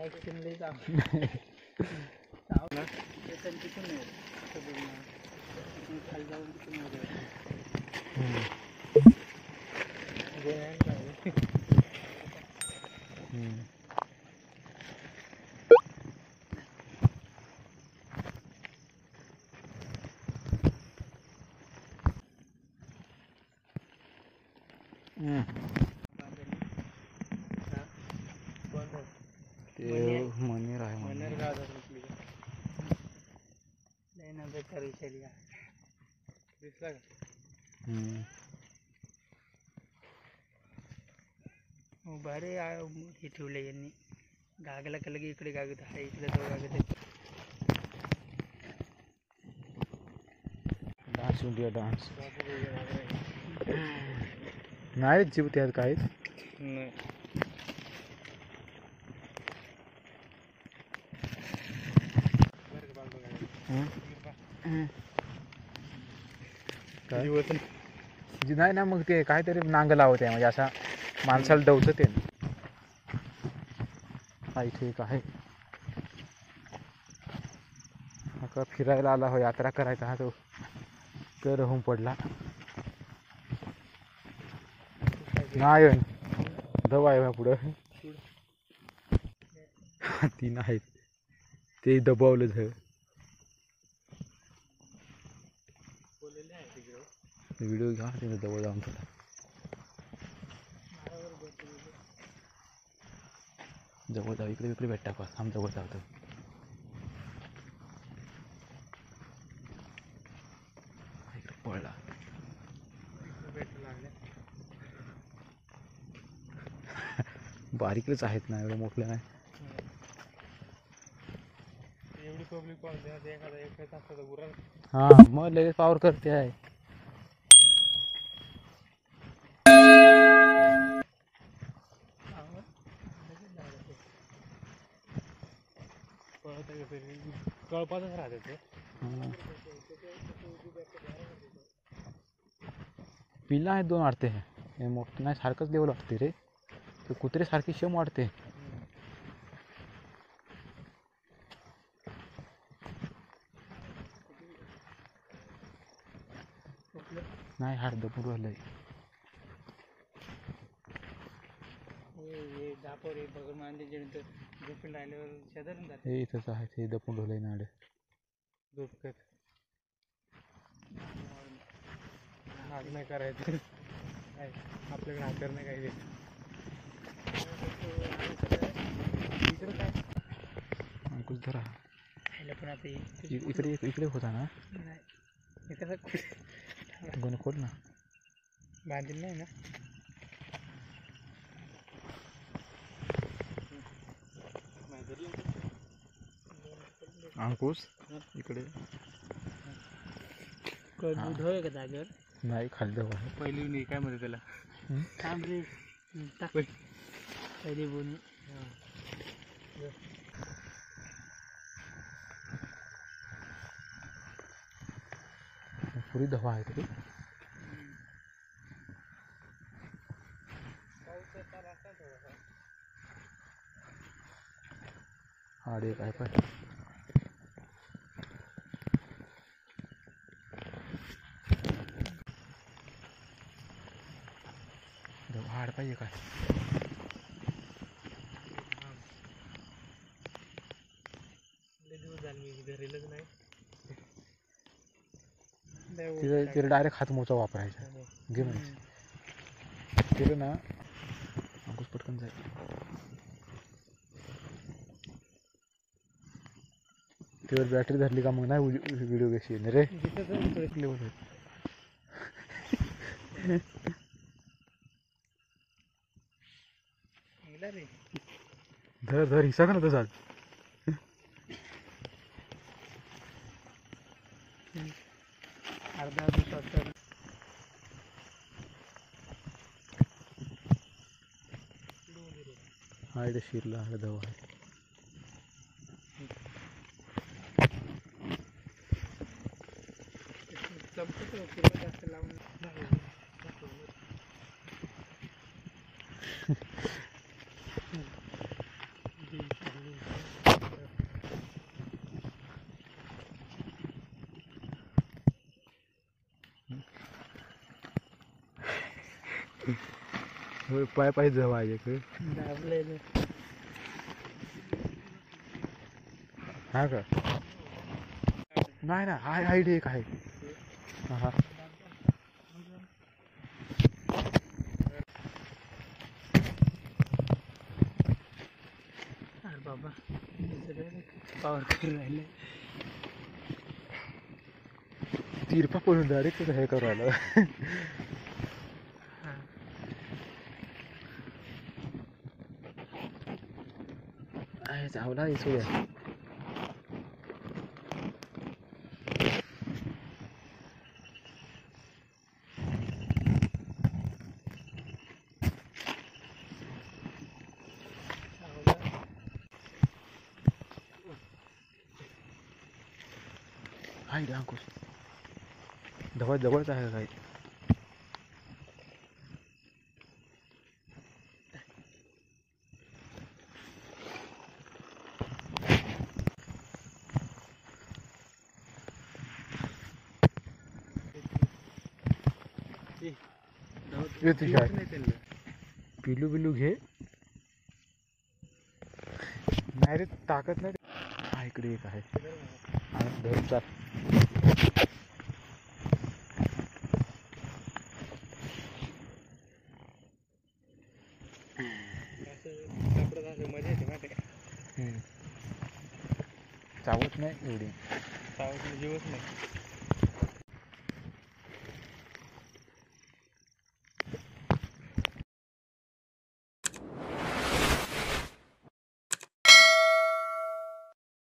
Action लई जाऊ ना तिथून नाही खाली जाऊन तिथून मनेर आहे मनेर गावात लई ना बेकार विषय दिसला का भारी हे ठेवलं यांनी गागला का लगे इकडे गागत आहे इकडे तो गागत आहे डान्स इंडिया डान्स नाही जीव त्यात काहीच नाही नाही ना मग ते काहीतरी नांग लावत आहे म्हणजे असा माणसाला दवतं ते इथे एक आहे का फिरायला आला हो यात्रा करायचा हा तो तर होऊन पडला नाही दवा आहे पुढं तीन आहेत ते दबावलं झ व्हिडिओ घ्या तिथे जवळ जाऊन थोडा जवळ जाऊ इकडे इकडे भेटता का आम जवळ जाऊ इकडे पळला बारीकच आहेत ना एवढं मोठलं नाही एवढी पब्लिक पाहते हा मग लगेच पावर करते आहे कळपातच राहते ते पिल्ला आहेत दोन वाटते हे मोठं नाही सारखंच देऊ लागते रे ते कुत्रे सारखी शेम वाटते नाही हाड दबून राहिलंय दापोर बघून मानते झोपून राहिल्यावर शेजारून जाते हे इथंच आहे ते दपून राहिलंय नाडे झोपकत हात नाही करायचं आपल्याकडे हात नाही काही इकडे काय अंकुश धरा पण आता इकडे इकडे होता ना नाही इकडे कोण खोल ना बांधील नाही ना अंकुश इकडे दूध होय का जागेवर नाही खाली जाऊ आहे पहिली नाही काय म्हणते त्याला थांब रे पहिली बोनी पुरी दवा आहे तरी आडे काय पाय हाड पाहिजे काय घरीलच नाही तिला डायरेक्ट हात मोचा वापरायचा घे म्हणजे तिला ना अंकुश पटकन जाईल त्यावर बॅटरी धरली का मग नाही व्हिडिओ कशी येणार रे लेवल धर धर हिसा का ना तसा अर्धा दिवसात हा इथे शिरला हा दवा आहे जास्त लावून पाय पाय जवळ आहे इकडे. दाबलेलं. हा का? नाही ना, हाय हाईट एक आहे. हा हा. अरे बाबा पावर करून राहिले. तिरपा पडून डायरेक्ट हे करू आलं. हां आहे जाऊला इसोया. हाय रे अंकुश. जवळच आहे काही. येते शाळेत. पिलू बिलू घे. नाही रे ताकद नाही. हा इकडे एक आहे. धरून चाल. मजा येते माहिती का? चावत नाही एवढी. जीवच नाही.